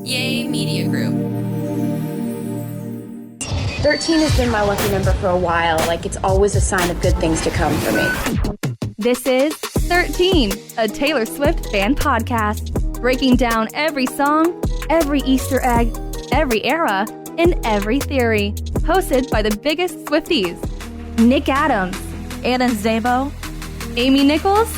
Yay Media Group. 13 has been my lucky number for a while. Like, it's always a sign of good things to come for me. This is 13, a Taylor Swift fan podcast, breaking down every song, every Easter egg, every era, and every theory. Hosted by the biggest Swifties, Nick Adams, Ana Zabo, Amy Nichols,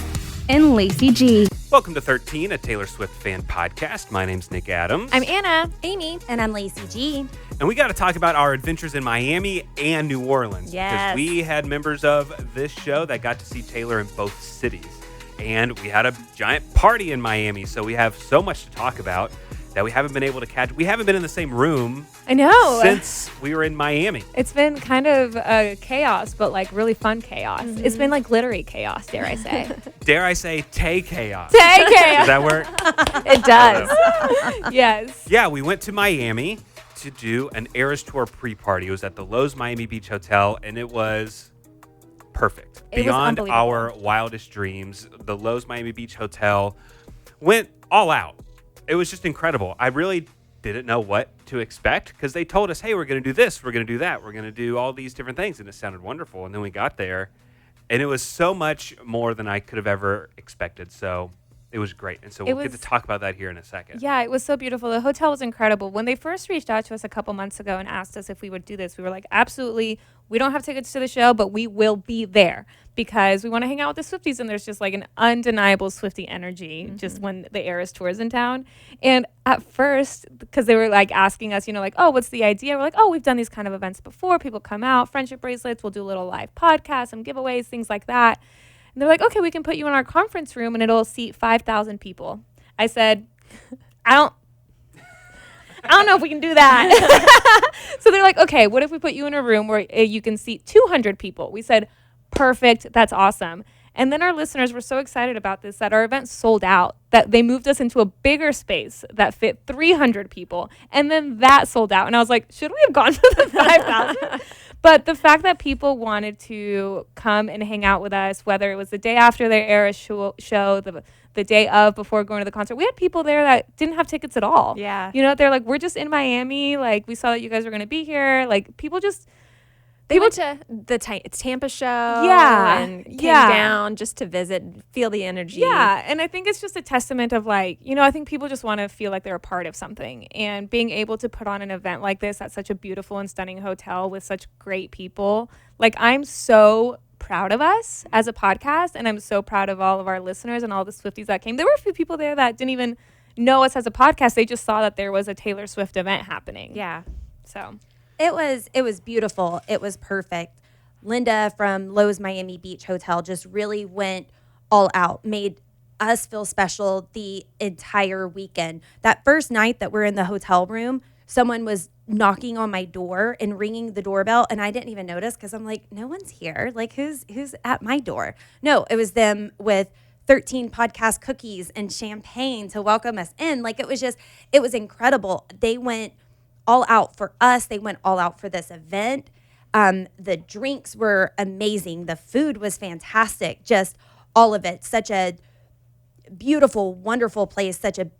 and Lacey G. Welcome to 13, a Taylor Swift fan podcast. My name's Nick Adams. I'm Ana. Amy. And I'm Lacey G. And we got to talk about our adventures in Miami and New Orleans. Yes. Because we had members of this show that got to see Taylor in both cities. And we had a giant party in Miami. So we have so much to talk about that we haven't been able to catch. We haven't been in the same room. I know. Since we were in Miami. It's been kind of chaos, but like really fun chaos. Mm-hmm. It's been like glittery chaos, dare I say. Dare I say Tay chaos. Tay chaos. Does that work? It does. Yes. Yeah, we went to Miami to do an Eras Tour pre-party. It was at the Loews Miami Beach Hotel, and it was perfect. It Beyond was our wildest dreams. The Loews Miami Beach Hotel went all out. It was just incredible. I really didn't know what to expect because they told us, hey, we're going to do this, we're going to do that, we're going to do all these different things, and it sounded wonderful. And then we got there, and it was so much more than I could have ever expected. So it was great. And so we'll get to talk about that here in a second. Yeah, it was so beautiful. The hotel was incredible. When they first reached out to us a couple months ago and asked us if we would do this, we were like, absolutely. We don't have tickets to the show, but we will be there because we want to hang out with the Swifties. And there's just like an undeniable Swiftie energy just when the Eras Tour is in town. And at first, because they were like asking us, like, oh, what's the idea? We're like, oh, we've done these kind of events before. People come out, friendship bracelets. We'll do a little live podcast, some giveaways, things like that. And they're like, okay, we can put you in our conference room and it'll seat 5,000 people. I said, I don't know if we can do that. So they're like, okay, what if we put you in a room where you can seat 200 people? We said, perfect. That's awesome. And then our listeners were so excited about this that our event sold out, that they moved us into a bigger space that fit 300 people. And then that sold out. And I was like, should we have gone to the 5,000? But the fact that people wanted to come and hang out with us, whether it was the day after their Eras show, the day of before going to the concert, we had people there that didn't have tickets at all. Yeah. They're like, we're just in Miami. Like, we saw that you guys were going to be here. Like, people just... They went to the Tampa show and came down just to visit, feel the energy. Yeah, and I think it's just a testament of like, I think people just want to feel like they're a part of something. And being able to put on an event like this at such a beautiful and stunning hotel with such great people, like I'm so proud of us as a podcast, and I'm so proud of all of our listeners and all the Swifties that came. There were a few people there that didn't even know us as a podcast. They just saw that there was a Taylor Swift event happening. Yeah. So... It was beautiful. It was perfect. Linda from Loews Miami Beach Hotel just really went all out, made us feel special the entire weekend. That first night that we're in the hotel room, someone was knocking on my door and ringing the doorbell, and I didn't even notice because I'm like, no one's here. Like, who's at my door? No, it was them with 13 podcast cookies and champagne to welcome us in. Like, it was incredible. They went all out for us. They went all out for this event. The drinks were amazing. The food was fantastic. Just all of it. Such a beautiful, wonderful place. Such a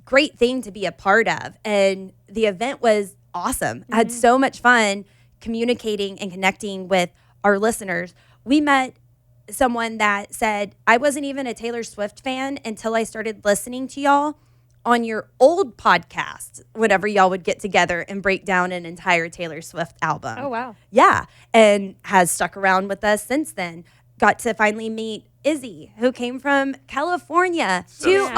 great thing to be a part of. And the event was awesome. I had so much fun communicating and connecting with our listeners. We met someone that said, I wasn't even a Taylor Swift fan until I started listening to y'all on your old podcast whenever y'all would get together and break down an entire Taylor Swift album. Oh, wow. Yeah, and has stuck around with us since then. Got to finally meet Izzy, who came from California to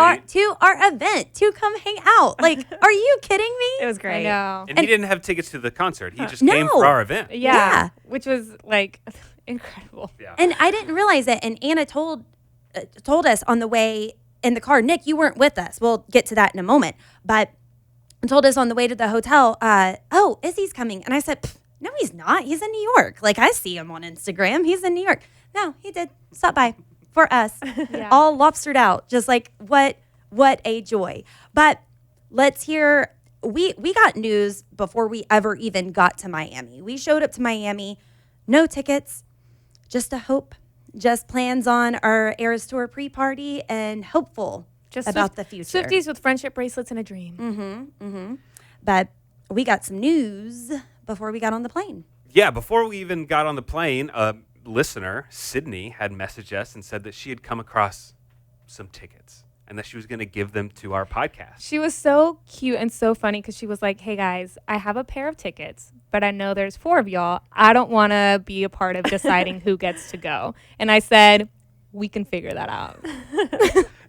our event to come hang out. Like, are you kidding me? It was great. I know. And he didn't have tickets to the concert. He just came for our event. Yeah. Which was, like, incredible. Yeah. And I didn't realize it, and Ana told us on the way in the car, Nick, you weren't with us. We'll get to that in a moment. But told us on the way to the hotel, oh, Izzy's coming. And I said, no, he's not. He's in New York. Like, I see him on Instagram. He's in New York. No, he did stop by for us. All lobstered out. Just like, what a joy. But let's hear, we got news before we ever even got to Miami. We showed up to Miami, no tickets, just a hope. Just plans on our Eras Tour pre-party and hopeful Just about the future. Swifties with friendship bracelets and a dream. But we got some news before we got on the plane. Yeah, before we even got on the plane, a listener, Sydney, had messaged us and said that she had come across some tickets and that she was going to give them to our podcast. She was so cute and so funny because she was like, hey, guys, I have a pair of tickets, but I know there's 4 of y'all. I don't want to be a part of deciding who gets to go. And I said, we can figure that out.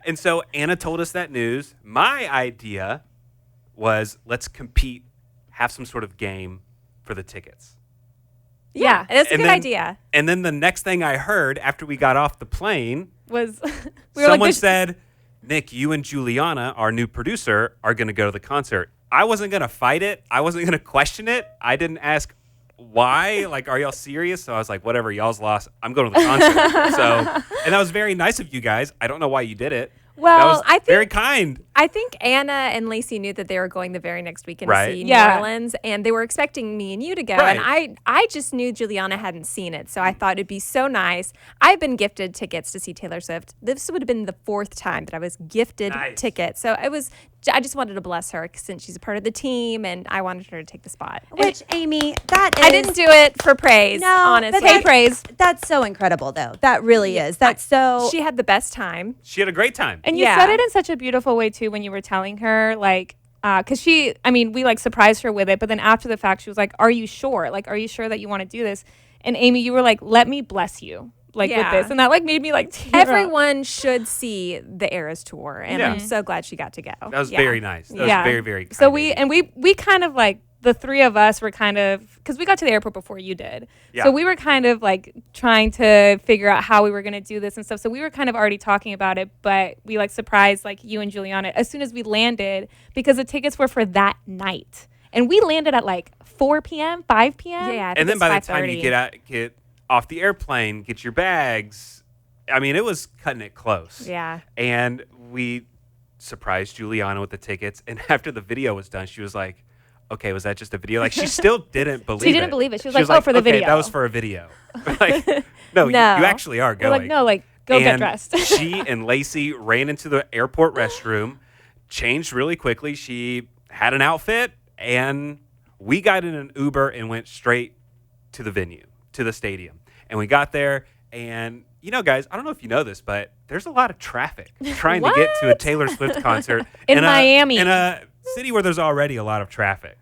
And so Anna told us that news. My idea was let's compete, have some sort of game for the tickets. Yeah. That's a And good then- idea. And then the next thing I heard after we got off the plane, Was someone said, Nick, you and Juliana, our new producer, are going to go to the concert. I wasn't going to fight it. I wasn't going to question it. I didn't ask why. Like, are y'all serious? So I was like, whatever, y'all's lost. I'm going to the concert. And that was very nice of you guys. I don't know why you did it. Well, that was I think- very kind. I think Ana and Lacey knew that they were going the very next weekend Right. to see Yeah. New Orleans, and they were expecting me and you to go. Right. And I just knew Juliana hadn't seen it, so I thought it'd be so nice. I've been gifted tickets to see Taylor Swift. This would have been the 4th time that I was gifted Nice. tickets. So I just wanted to bless her since she's a part of the team, and I wanted her to take the spot. Which, Amy, that is... I didn't do it for praise, No, honestly. but that- praise. That's so incredible, though. That really is. That's so... She had the best time. She had a great time. And you Yeah. said it in such a beautiful way, too, when you were telling her, like, because we, like, surprised her with it. But then after the fact, she was like, are you sure? Like, are you sure that you want to do this? And Amy, you were like, let me bless you, like, with Yeah. this. And that, like, made me, like, tear up. Everyone should see the Eras tour, and Yeah. I'm so glad she got to go. That was Yeah. very nice. That was very, very kind. So of you. we kind of, like, the 3 of us were kind of, because we got to the airport before you did. Yeah. So we were kind of, like, trying to figure out how we were going to do this and stuff. So we were kind of already talking about it, but we, like, surprised, like, you and Juliana as soon as we landed, because the tickets were for that night. And we landed at, like, 4 p.m., 5 p.m. Yeah, I think And then it's by the time 5:30. you get off the airplane, get your bags, I mean, it was cutting it close. Yeah. And we surprised Juliana with the tickets. And after the video was done, she was like, okay, was that just a video? Like, she still didn't believe it. She didn't believe it. She was like, oh, for the okay, video. that was for a video. Like, no, you No. actually are We're going. like, no, like, go get And dressed. She and Lacey ran into the airport restroom, changed really quickly. She had an outfit, and we got in an Uber and went straight to the venue, to the stadium. And we got there, and, you know, guys, I don't know if you know this, but there's a lot of traffic trying to get to a Taylor Swift concert In a- Miami. in a city where there's already a lot of traffic.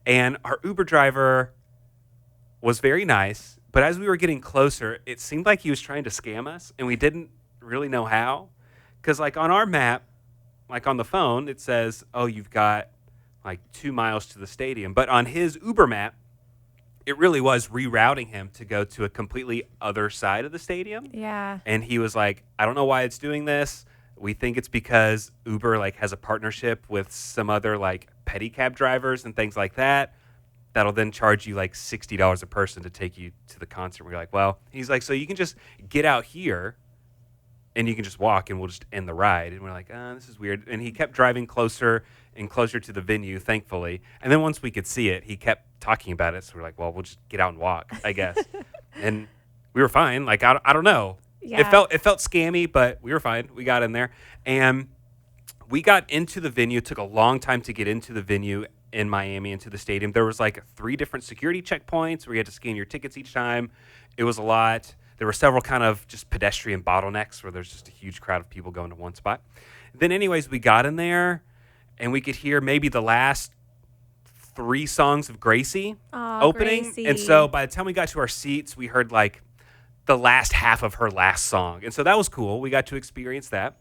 And our Uber driver was very nice, but as we were getting closer, it seemed like he was trying to scam us, and we didn't really know how. Because, like, on our map, like on the phone, it says, oh, you've got like 2 miles to the stadium. But on his Uber map, it really was rerouting him to go to a completely other side of the stadium. Yeah. And he was like, I don't know why it's doing this. We think it's because Uber like has a partnership with some other like pedicab drivers and things like that. That'll then charge you like $60 a person to take you to the concert. We're like, well, he's like, so you can just get out here and you can just walk and we'll just end the ride. And we're like, this is weird. And he kept driving closer and closer to the venue, thankfully. And then once we could see it, he kept talking about it. So we're like, well, we'll just get out and walk, I guess. And we were fine. Like, I don't know. Yeah. It felt scammy, but we were fine. We got in there. And we got into the venue. It took a long time to get into the venue in Miami, into the stadium. There was like 3 different security checkpoints where you had to scan your tickets each time. It was a lot. There were several kind of just pedestrian bottlenecks where there's just a huge crowd of people going to one spot. Then anyways, we got in there and we could hear maybe the last 3 songs of Gracie opening. Gracie. And so by the time we got to our seats, we heard like the last half of her last song. And so that was cool. We got to experience that.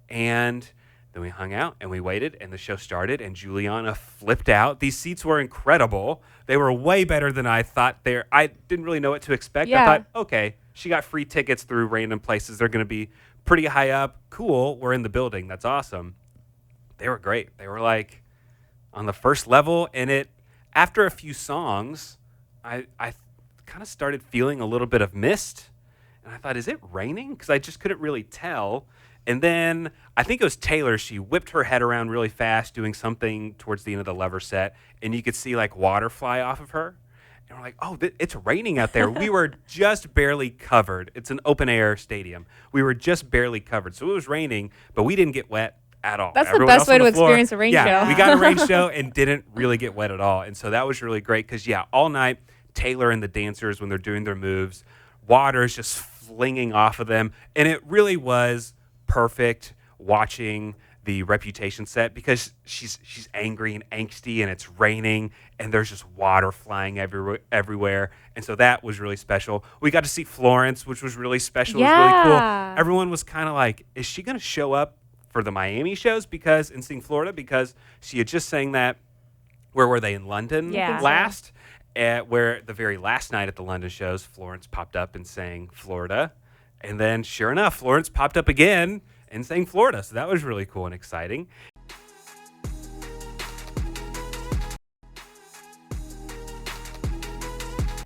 And then we hung out and we waited and the show started and Juliana flipped out. These seats were incredible. They were way better than I thought. I didn't really know what to expect. Yeah. I thought, okay, she got free tickets through random places. They're going to be pretty high up. Cool. We're in the building. That's awesome. They were great. They were like on the first level. And after a few songs, I kind of started feeling a little bit of mist. And I thought, is it raining? Because I just couldn't really tell. And then I think it was Taylor. She whipped her head around really fast doing something towards the end of the Lover set. And you could see like water fly off of her. And we're like, oh, it's raining out there. We were just barely covered. It's an open air stadium. We were just barely covered. So it was raining, but we didn't get wet. at all. That's Everyone the best else way on to the floor- experience a rain yeah, show. we got a rain show and didn't really get wet at all. And so that was really great because, all night, Taylor and the dancers, when they're doing their moves, water is just flinging off of them. And it really was perfect watching the Reputation set because she's angry and angsty and it's raining and there's just water flying everywhere. And so that was really special. We got to see Florence, which was really special. It was really cool. Everyone was kind of like, is she going to show up for the Miami shows and sing Florida? Because she had just sang that, where were they, in London last? Where the very last night at the London shows, Florence popped up and sang Florida. And then sure enough, Florence popped up again and sang Florida. So that was really cool and exciting.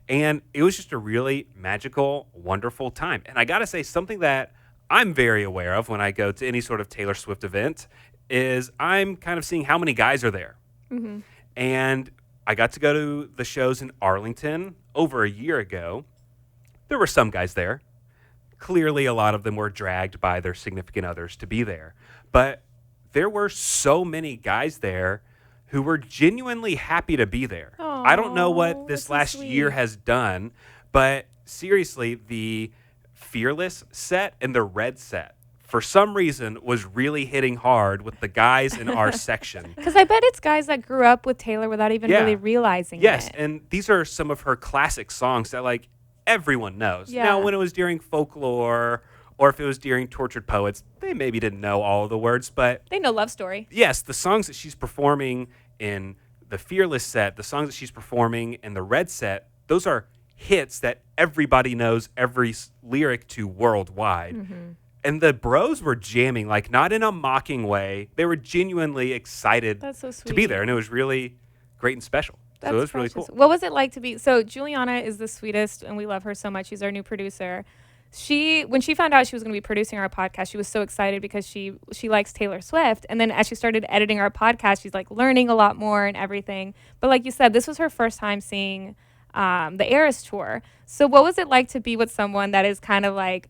And it was just a really magical, wonderful time. And I got to say, something that I'm very aware of when I go to any sort of Taylor Swift event is I'm kind of seeing how many guys are there. Mm-hmm. And I got to go to the shows in Arlington over a year ago. There were some guys there. Clearly, a lot of them were dragged by their significant others to be there. But there were so many guys there who were genuinely happy to be there. Aww, I don't know what this that's so last sweet. year has done, but seriously, the Fearless set and the Red set, for some reason, was really hitting hard with the guys in our section. Because I bet it's guys that grew up with Taylor without even really realizing Yes, it. and these are some of her classic songs that, like, everyone knows. Yeah. Now, when it was during Folklore or if it was during Tortured Poets, they maybe didn't know all of the words, but They know Love Story. yes, the songs that she's performing in the Fearless set, the songs that she's performing in the Red set, those are hits that everybody knows every lyric to worldwide. Mm-hmm. And the bros were jamming, like, not in a mocking way. They were genuinely excited That's so to be sweet. there, and it was really great and special. That's so it was really precious. cool. What was it like to be? So Juliana is the sweetest, and we love her so much. She's our new producer. When she found out she was going to be producing our podcast, she was so excited because she likes Taylor Swift. And then as she started editing our podcast, she's like learning a lot more and everything. But like you said, this was her first time seeing the Eras tour. So what was it like to be with someone that is kind of like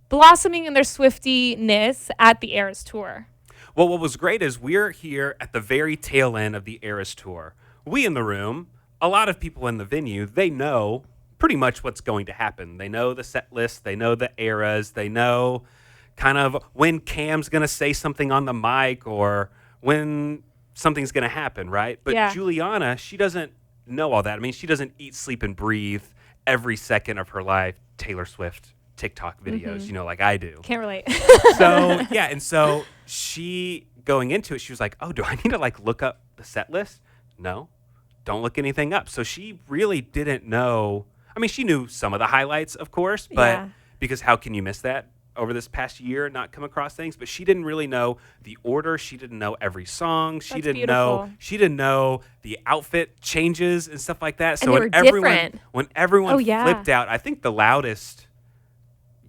blossoming in their Swiftie-ness at the Eras tour? Well, what was great is we're here at the very tail end of the Eras tour. We in the room, a lot of people in the venue, they know pretty much what's going to happen. They know the set list, they know the eras, they know kind of when Cam's going to say something on the mic or when something's going to happen, right? But Juliana, she doesn't know all that. I mean, she doesn't eat, sleep, and breathe every second of her life Taylor Swift TikTok videos, like I do. Can't relate. So, and so she, going into it, she was like, oh, do I need to, like, look up the set list? No, don't look anything up. So she really didn't know. I mean, she knew some of the highlights, of course, but because how can you miss that over this past year, not come across things? But she didn't really know the order. She didn't know every song. She didn't know the outfit changes and stuff like that. So and they were different. When everyone flipped out, I think the loudest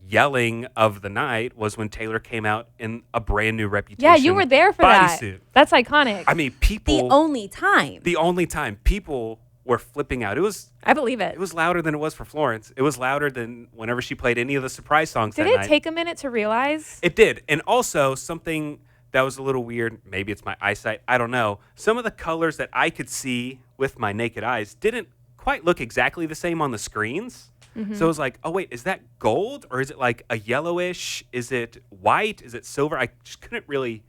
yelling of the night was when Taylor came out in a brand new Reputation. Yeah, you were there for that. Bodysuit. That's iconic. I mean, people. The only time People were flipping out. I believe it. It was louder than it was for Florence. It was louder than whenever she played any of the surprise songs that night. Did it take a minute to realize? It did. And also something that was a little weird, maybe it's my eyesight, I don't know. Some of the colors that I could see with my naked eyes didn't quite look exactly the same on the screens. Mm-hmm. So it was like, oh, wait, is that gold? Or is it like a yellowish? Is it white? Is it silver? I just couldn't really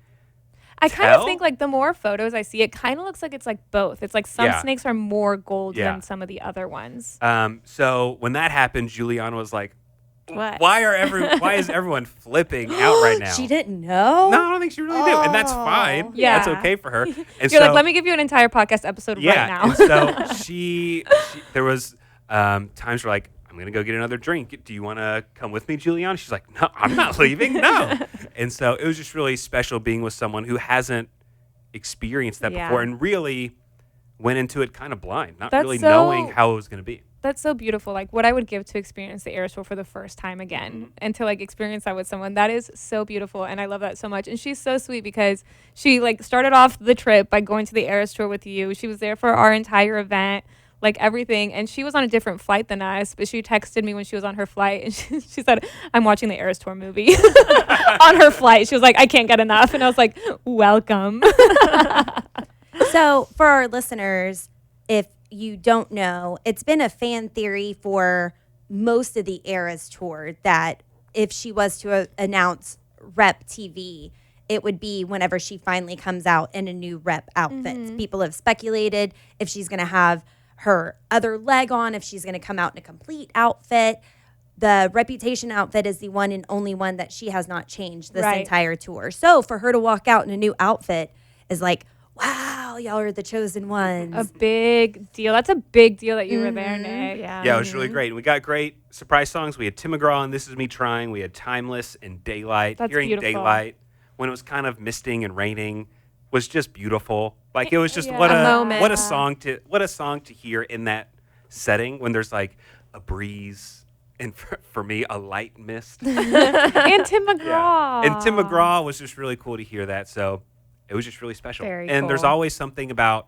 I kind of think like the more photos I see, it kind of looks like it's like both. It's like some snakes are more gold than some of the other ones. So when that happened, Juliana was like, what? Why is everyone flipping out right now? She didn't know? No, I don't think she really knew. And that's fine. Yeah. That's okay for her. And You're like, let me give you an entire podcast episode right now. And so she there was times where like, I'm going to go get another drink. Do you want to come with me, Juliana? She's like, no, I'm not leaving. No. And so it was just really special being with someone who hasn't experienced that before and really went into it kind of blind, not really knowing how it was going to be. That's so beautiful. Like what I would give to experience the Eras tour for the first time again and to like experience that with someone. That is so beautiful. And I love that so much. And she's so sweet because she like started off the trip by going to the Eras tour with you. She was there for our entire event. like everything. And she was on a different flight than us, but she texted me when she was on her flight, and she said, I'm watching the Eras Tour movie on her flight. She was like, I can't get enough. And I was like, welcome. So for our listeners, if you don't know, it's been a fan theory for most of the Eras Tour that if she was to announce Rep TV, it would be whenever she finally comes out in a new Rep outfit. People have speculated if she's going to have her other leg on, if she's going to come out in a complete outfit. The Reputation outfit is the one and only one that she has not changed this entire tour. So for her to walk out in a new outfit is like, wow, y'all are the chosen ones. A big deal. That's a big deal that you were there, Nick. Yeah, it was really great. We got great surprise songs. We had Tim McGraw and This Is Me Trying. We had Timeless and Daylight. That's Hearing beautiful. Daylight when it was kind of misting and raining was just beautiful. Like it was just Yeah. what A a moment. what a song to hear in that setting when there's like a breeze and for me a light mist. And Tim McGraw. And Tim McGraw was just really cool to hear that. So it was just really special. Very and there's cool. always something about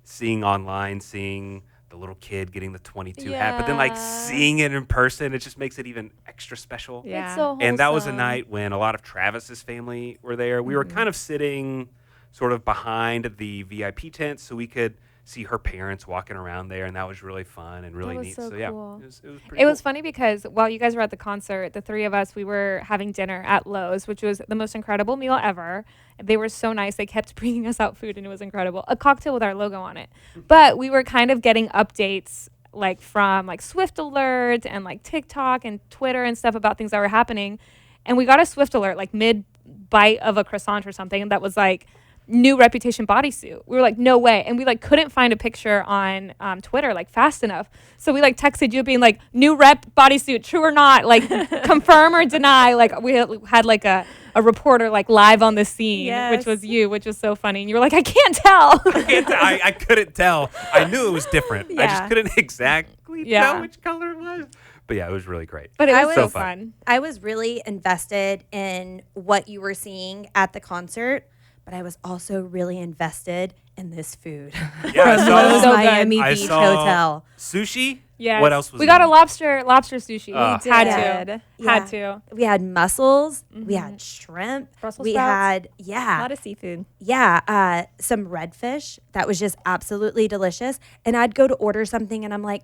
seeing the little kid getting the 22 hat, but then like seeing it in person, it just makes it even extra special. Yeah. It's so And that was a wholesome. night when a lot of Travis's family were there. We were kind of sitting sort of behind the VIP tent so we could see her parents walking around there, and that was really fun and really was neat. so Yeah, cool. it was pretty It was cool. funny because while you guys were at the concert, the three of us, we were having dinner at Lowe's, which was the most incredible meal ever. They were so nice. They kept bringing us out food, and it was incredible. A cocktail with our logo on it. But we were kind of getting updates like from like Swift Alert and like TikTok and Twitter and stuff about things that were happening. And we got a Swift Alert like mid bite of a croissant or something, and that was like new Reputation bodysuit. We were like, no way. And we like couldn't find a picture on Twitter like fast enough. So we like texted you being like, new Rep bodysuit, true or not, like confirm or deny. Like we had like a reporter like live on the scene, which Yes. was you, which was so funny. And you were like, I can't tell. I couldn't tell. I knew it was different. I Yeah. just couldn't exactly Yeah. tell which color it was. But yeah, it was really great. But it I was so was- fun. I was really invested in what you were seeing at the concert, but I was also really invested in this food. Yeah, I saw, Loews So good. Miami I Beach saw Hotel. sushi. Yeah. What else was we got in a lobster sushi. We Had did. to. Yeah. Had to. We had mussels. We had shrimp. Brussels we sprouts. had A lot of seafood. some redfish that was just absolutely delicious. And I'd go to order something, and I'm like,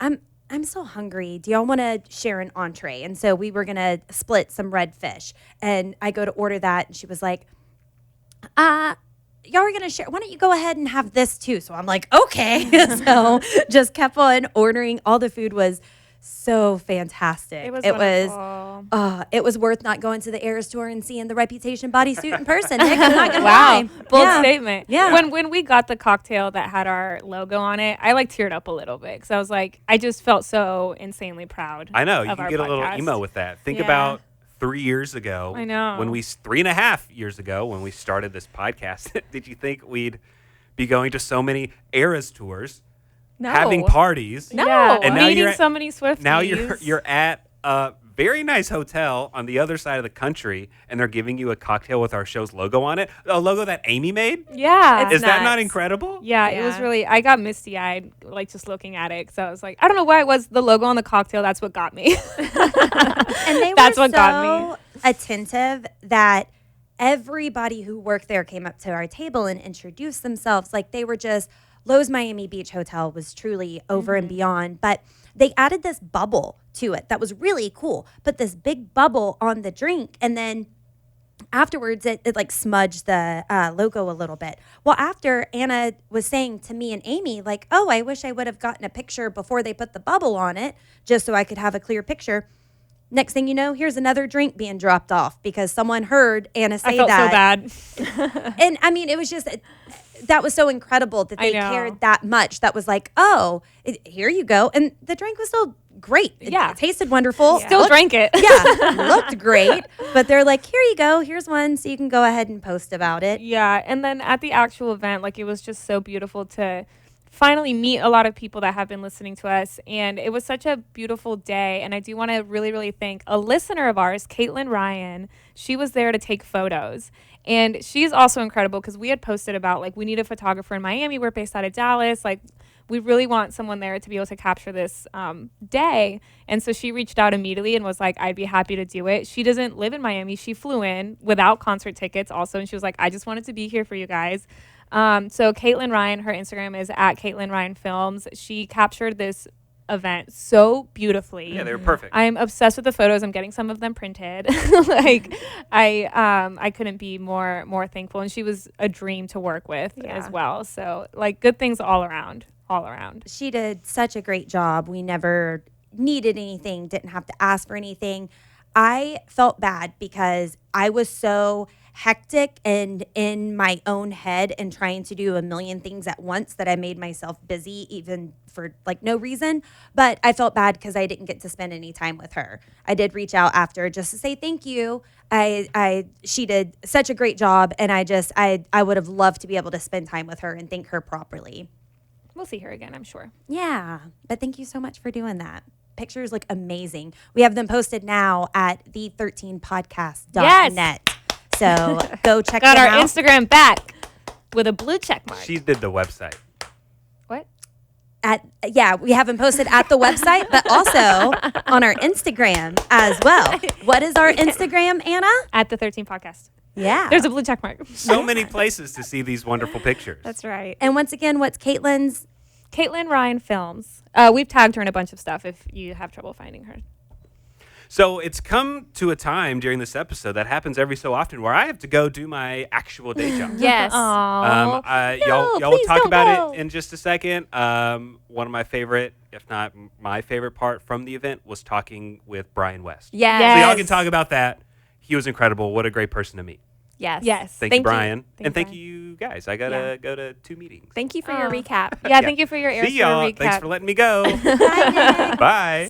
I'm so hungry. Do y'all want to share an entree? And so we were gonna split some redfish, and I go to order that, and she was like, y'all are gonna share. Why don't you go ahead and have this too? So I'm like, okay. So just kept on ordering. All the food was so fantastic. It was It was worth not going to the Eras Tour and seeing the Reputation bodysuit in person. Nick, I'm not gonna Wow, lie. bold Yeah. statement. Yeah. When we got the cocktail that had our logo on it, I like teared up a little bit because I was like, I just felt so insanely proud. I know. You of can our get a little podcast. emo with that. Think Yeah. about 3 years ago. I know. When 3.5 years ago, when we started this podcast, did you think we'd be going to so many Eras tours, No. having parties? No. Yeah, And now meeting you're at- so many Swifties. Now you're at a very nice hotel on the other side of the country, and they're giving you a cocktail with our show's logo on it. A logo that Amy made. Yeah. It's Is that not nuts. incredible? Yeah, it was Yeah. really, I got misty eyed, like just looking at it. So I was like, I don't know why it was the logo on the cocktail. That's what got me. And they That's were what got so attentive that everybody who worked there came up to our table and introduced themselves. Like they were just, Loews Miami Beach Hotel was truly over and beyond. But they added this bubble to it that was really cool. Put this big bubble on the drink, and then afterwards it like smudged the logo a little bit. Well, after Ana was saying to me and Amy, like, oh, I wish I would have gotten a picture before they put the bubble on it, just so I could have a clear picture. Next thing you know, here's another drink being dropped off because someone heard Ana say I felt that. so bad. And I mean, it was just, that was so incredible that I they know. cared that much. That was like, oh, here you go. And the drink was still great. Yeah. It tasted wonderful. Still Looked- drank it. Yeah, looked great. But they're like, here you go. Here's one. So you can go ahead and post about it. Yeah, and then at the actual event, like it was just so beautiful to finally meet a lot of people that have been listening to us. And it was such a beautiful day. And I do want to really, really thank a listener of ours, Kaitlyn Ryan. She was there to take photos. And she's also incredible because we had posted about, like, we need a photographer in Miami. We're based out of Dallas. Like, we really want someone there to be able to capture this day. And so she reached out immediately and was like, I'd be happy to do it. She doesn't live in Miami. She flew in without concert tickets also. And she was like, I just wanted to be here for you guys. So Kaitlyn Ryan, her Instagram is at Kaitlyn Ryan Films. She captured this event so beautifully. Yeah, they were perfect. I'm obsessed with the photos. I'm getting some of them printed. Like, I couldn't be more thankful. And she was a dream to work with as well. So, like, good things all around. She did such a great job. We never needed anything, didn't have to ask for anything. I felt bad because I was so hectic and in my own head and trying to do a million things at once that I made myself busy even for like no reason. But I felt bad because I didn't get to spend any time with her. I did reach out after just to say thank you. She did such a great job, and I would have loved to be able to spend time with her and thank her properly. We'll see her again, I'm sure. Yeah, but thank you so much for doing that. Pictures look amazing. We have them posted now at the13podcast.net. So go check Got them our out. Instagram back with a blue check mark. She did the website. What? We have them posted at the website, but also on our Instagram as well. What is our Instagram, Anna? At the 13 podcast. Yeah. There's a blue check mark. So many places to see these wonderful pictures. That's right. And once again, what's Kaitlyn's? Kaitlyn Ryan Films. We've tagged her in a bunch of stuff if you have trouble finding her. So it's come to a time during this episode that happens every so often where I have to go do my actual day job. Yes. Y'all will talk about it in just a second. One of my favorite, if not my favorite part from the event was talking with Brian West. Yes. So y'all can talk about that. He was incredible. What a great person to meet. Yes. Yes. Thank you, Brian. Thank Thank Brian. you guys. I got to go to 2 meetings. Thank you for your recap. Yeah, thank you for your See y'all. recap. Thanks for letting me go. Bye.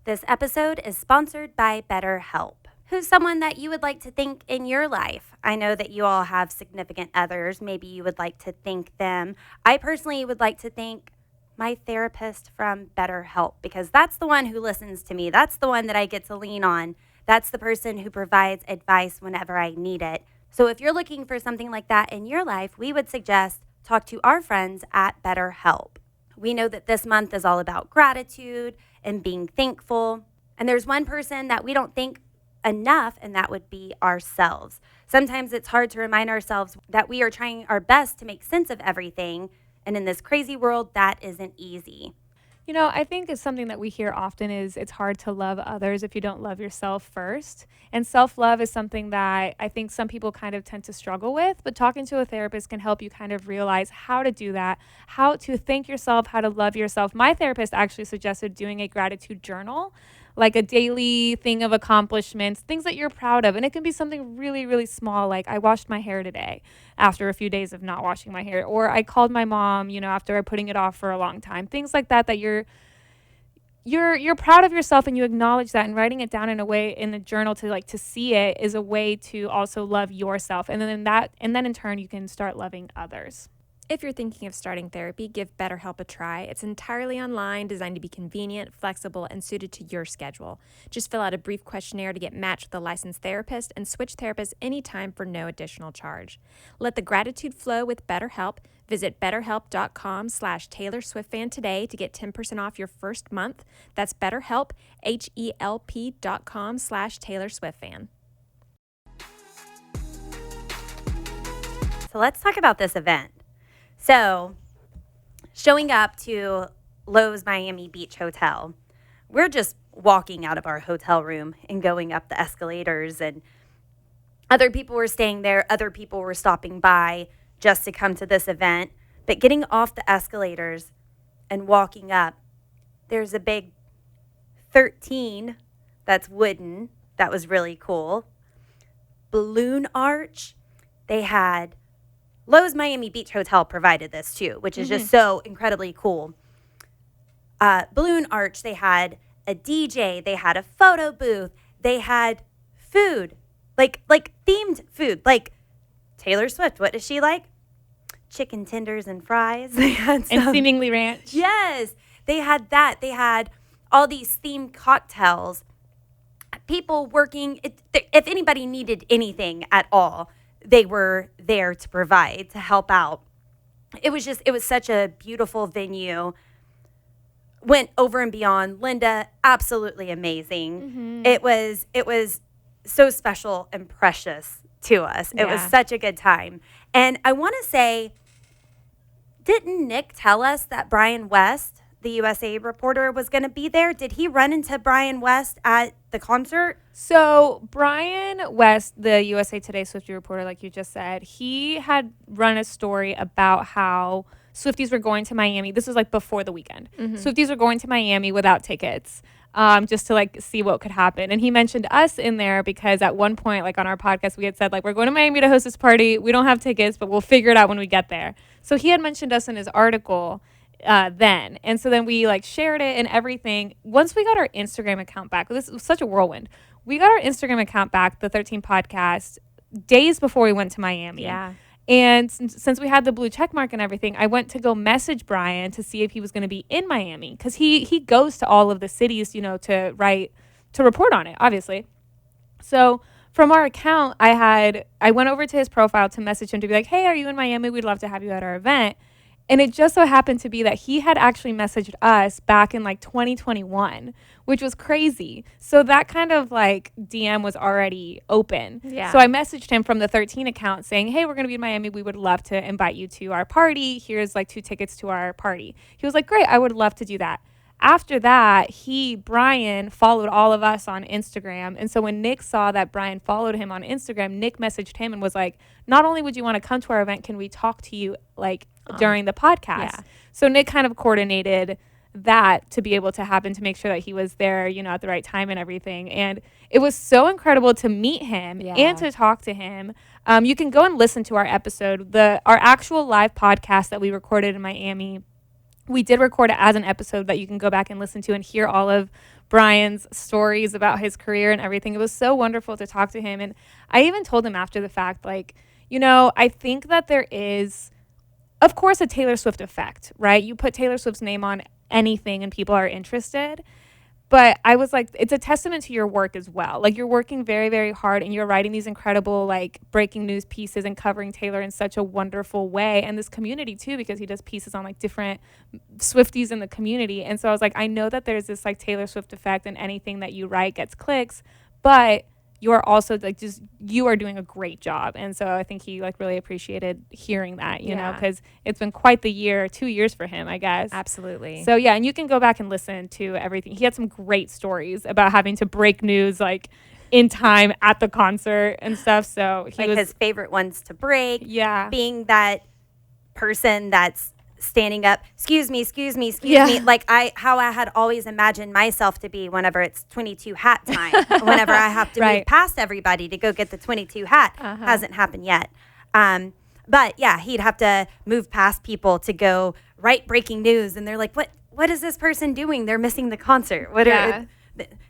This episode is sponsored by BetterHelp. Who's someone that you would like to thank in your life? I know that you all have significant others. Maybe you would like to thank them. I personally would like to thank my therapist from BetterHelp because that's the one who listens to me. That's the one that I get to lean on. That's the person who provides advice whenever I need it. So if you're looking for something like that in your life, we would suggest talk to our friends at BetterHelp. We know that this month is all about gratitude and being thankful. And there's one person that we don't thank enough, and that would be ourselves. Sometimes it's hard to remind ourselves that we are trying our best to make sense of everything. And in this crazy world, that isn't easy. You know, I think it's something that we hear often is it's hard to love others if you don't love yourself first. And self-love is something that I think some people kind of tend to struggle with, but talking to a therapist can help you kind of realize how to do that, how to thank yourself, how to love yourself. My therapist actually suggested doing a gratitude journal, like a daily thing of accomplishments, things that you're proud of. And it can be something really, really small, like I washed my hair today after a few days of not washing my hair, or I called my mom, after putting it off for a long time. Things like that you're proud of yourself and you acknowledge that, and writing it down in a way in the journal to see it is a way to also love yourself. And then in turn you can start loving others. If you're thinking of starting therapy, give BetterHelp a try. It's entirely online, designed to be convenient, flexible, and suited to your schedule. Just fill out a brief questionnaire to get matched with a licensed therapist and switch therapists anytime for no additional charge. Let the gratitude flow with BetterHelp. Visit BetterHelp.com/TaylorSwiftFan today to get 10% off your first month. That's BetterHelp, HELP.com/TaylorSwiftFan. So let's talk about this event. So, showing up to Loews Miami Beach Hotel, we're just walking out of our hotel room and going up the escalators, and other people were staying there, other people were stopping by just to come to this event. But getting off the escalators and walking up, there's a big 13 that's wooden. That was really cool. Balloon arch. They had Loews Miami Beach Hotel provided this too, which is just so incredibly cool. Balloon arch, they had a DJ, they had a photo booth, they had food, like themed food, like Taylor Swift. What does she like? chicken tenders and fries. They had And seemingly ranch. Yes, they had that. They had all these themed cocktails. People working. If anybody needed anything at all, they were there to provide, to help out. It was such a beautiful venue. Went over and beyond. Linda, absolutely amazing. It was so special and precious to us. It was such a good time. And I want to say, didn't Nick tell us that Brian West, the USA reporter, was going to be there? Did he run into Brian West at the concert? So Brian West, the USA Today Swiftie reporter, like you just said, he had run a story about how Swifties were going to Miami. This was like before the weekend. Swifties were going to Miami without tickets, just to like see what could happen. And he mentioned us in there because at one point, like on our podcast, we had said like, we're going to Miami to host this party. We don't have tickets, but we'll figure it out when we get there. So he had mentioned us in his article then. And so then we like shared it and everything. Once we got our Instagram account back, this was such a whirlwind. We got our Instagram account back, the 13 podcast, days before we went to Miami. Yeah. And since we had the blue check mark and everything, I went to go message Brian to see if he was going to be in Miami, because he goes to all of the cities, to report on it, obviously. So from our account, I went over to his profile to message him to be like, hey, are you in Miami? We'd love to have you at our event. And it just so happened to be that he had actually messaged us back in like 2021, which was crazy. So that kind of like DM was already open. Yeah. So I messaged him from the 13 account saying, hey, we're going to be in Miami. We would love to invite you to our party. Here's like 2 tickets to our party. He was like, great, I would love to do that. After that, Brian followed all of us on Instagram. And so when Nick saw that Brian followed him on Instagram, Nick messaged him and was like, not only would you want to come to our event, can we talk to you like during the podcast? Yeah. So Nick kind of coordinated that to be able to happen, to make sure that he was there, at the right time and everything. And it was so incredible to meet him and to talk to him. You can go and listen to our episode, our actual live podcast that we recorded in Miami. We did record it as an episode that you can go back and listen to and hear all of Brian's stories about his career and everything. It was so wonderful to talk to him. And I even told him after the fact, like, I think that there is, of course, a Taylor Swift effect, right? You put Taylor Swift's name on anything and people are interested. But I was like, it's a testament to your work as well. Like, you're working very, very hard and you're writing these incredible, like, breaking news pieces and covering Taylor in such a wonderful way. And this community, too, because he does pieces on, like, different Swifties in the community. And so I was like, I know that there's this, like, Taylor Swift effect and anything that you write gets clicks. But you are also, like, you are doing a great job. And so I think he, like, really appreciated hearing that, you know, because it's been quite the year, 2 years for him, I guess. Absolutely. So, yeah, and you can go back and listen to everything. He had some great stories about having to break news, like, in time at the concert and stuff. So he was his favorite ones to break. Yeah. Being that person that's standing up, excuse me, like how I had always imagined myself to be whenever it's 22 hat time, whenever I have to move past everybody to go get the 22 hat. Hasn't happened yet. But yeah, he'd have to move past people to go write breaking news, and they're like, what is this person doing? They're missing the concert.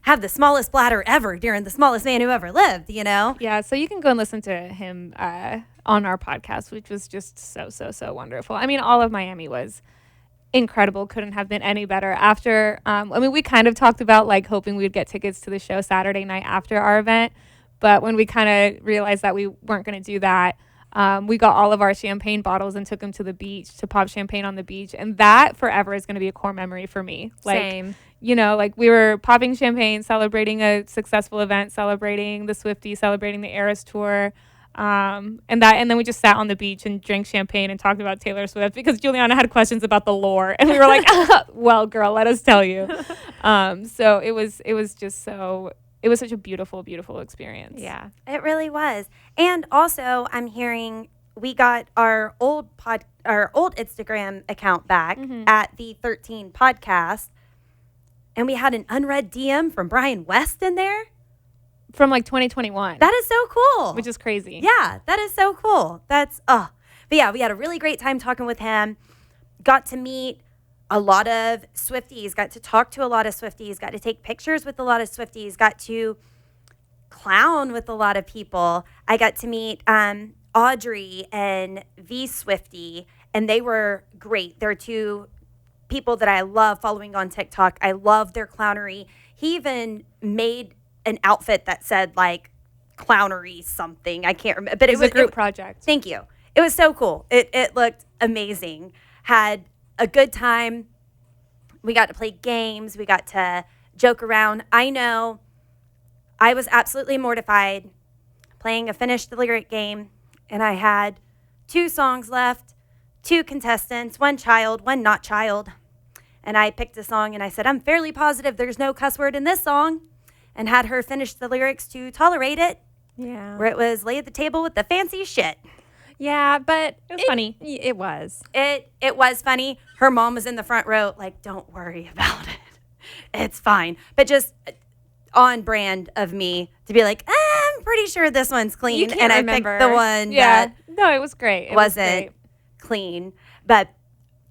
Have the smallest bladder ever during the smallest man who ever lived, you know? Yeah, so you can go and listen to him on our podcast, which was just so wonderful. I mean, all of Miami was incredible. Couldn't have been any better. After, we kind of talked about, like, hoping we'd get tickets to the show Saturday night after our event. But when we kind of realized that we weren't going to do that, we got all of our champagne bottles and took them to the beach to pop champagne on the beach. And that forever is going to be a core memory for me. Like, Same. You know, like, we were popping champagne, celebrating a successful event, celebrating the Swiftie, celebrating the Eras tour. And then we just sat on the beach and drank champagne and talked about Taylor Swift because Juliana had questions about the lore. And we were like, well, girl, let us tell you. So it was such a beautiful, beautiful experience. Yeah. It really was. And also, I'm hearing we got our old Instagram account back at the 13 podcast, and we had an unread DM from Brian West in there. From like 2021. That is so cool. Which is crazy. Yeah, that is so cool. But yeah, we had a really great time talking with him. Got to meet a lot of Swifties, got to talk to a lot of Swifties, got to take pictures with a lot of Swifties, got to clown with a lot of people. I got to meet Audrey and V Swiftie, and they were great. They're two people that I love following on TikTok. I love their clownery. He even made an outfit that said like clownery something. I can't remember, but It was a group project. Thank you. It was so cool. It looked amazing. Had a good time. We got to play games. We got to joke around. I know I was absolutely mortified playing a finished the lyric game, and I had 2 songs left, 2 contestants, 1 child, 1 not child. And I picked a song and I said, I'm fairly positive there's no cuss word in this song, and had her finish the lyrics to Tolerate It, Yeah. where it was lay at the table with the fancy shit. Yeah, but It was funny. It was. It was funny. Her mom was in the front row, like, don't worry about it. It's fine. But just on brand of me to be like, I'm pretty sure this one's clean. You can't and I remember. picked the one Yeah. that No, it was great. It was wasn't great. clean. But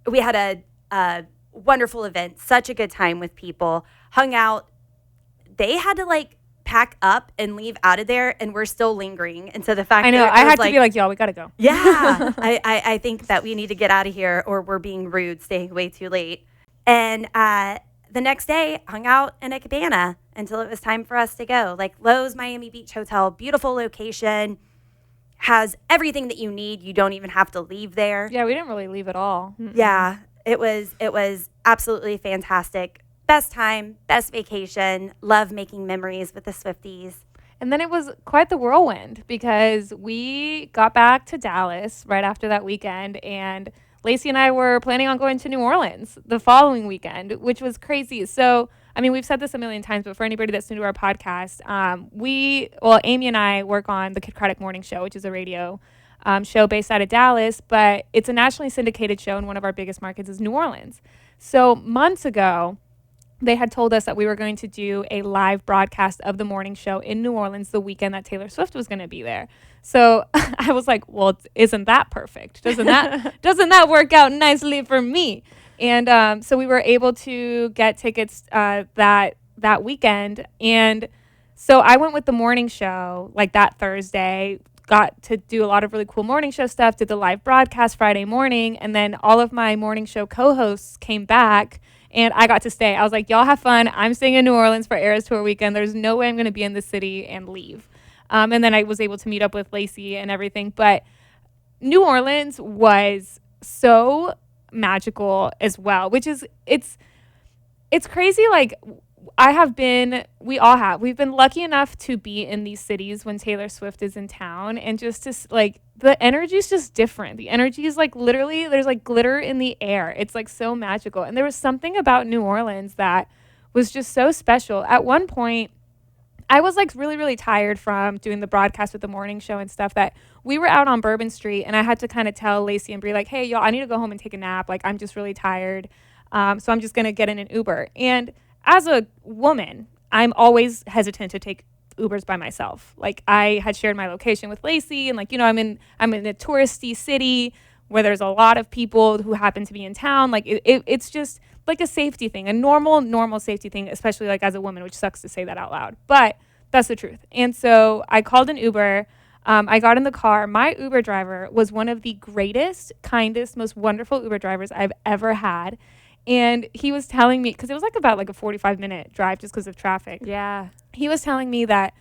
we had a wonderful event, such a good time with people, hung out. They had to like pack up and leave out of there, and we're still lingering. And so the fact I know. that I it was had to be like, y'all, we got to go. yeah, I think that we need to get out of here, or we're being rude, staying way too late. And the next day, hung out in a cabana until it was time for us to go. Like Loews Miami Beach Hotel, beautiful location, has everything that you need. You don't even have to leave there. Yeah, we didn't really leave at all. Yeah, it was absolutely fantastic. Best time, best vacation. Love making memories with the Swifties. And then it was quite the whirlwind because we got back to Dallas right after that weekend, and Lacey and I were planning on going to New Orleans the following weekend, which was crazy. So, I mean, we've said this a million times, but for anybody that's new to our podcast, Amy and I work on the Kid Craddock Morning Show, which is a radio show based out of Dallas, but it's a nationally syndicated show, and one of our biggest markets is New Orleans. So months ago, they had told us that we were going to do a live broadcast of the morning show in New Orleans the weekend that Taylor Swift was going to be there. So I was like, well, isn't that perfect? Doesn't that work out nicely for me? And so we were able to get tickets that weekend. And so I went with the morning show like that Thursday, got to do a lot of really cool morning show stuff, did the live broadcast Friday morning, and then all of my morning show co-hosts came back, and I got to stay. I was like, y'all have fun. I'm staying in New Orleans for Eras Tour weekend. There's no way I'm going to be in the city and leave. And then I was able to meet up with Lacey and everything. But New Orleans was so magical as well, which is, it's crazy. Like, we've been lucky enough to be in these cities when Taylor Swift is in town, and just to like, the energy is just different. The energy is like literally, there's like glitter in the air. It's like so magical. And there was something about New Orleans that was just so special. At one point, I was like really, really tired from doing the broadcast with the morning show and stuff, that we were out on Bourbon Street, and I had to kind of tell Lacey and Brie like, hey, y'all, I need to go home and take a nap. Like, I'm just really tired. So I'm just going to get in an Uber. And as a woman, I'm always hesitant to take Ubers by myself. Like, I had shared my location with Lacey, and like, you know, I'm in a touristy city where there's a lot of people who happen to be in town. Like, it's just like a safety thing, a normal safety thing, especially like as a woman, which sucks to say that out loud, but that's the truth. And so I called an Uber. I got in the car. My Uber driver was one of the greatest, kindest, most wonderful Uber drivers I've ever had. And he was telling me, because it was like about like a 45-minute drive just because of traffic. Yeah. He was telling me that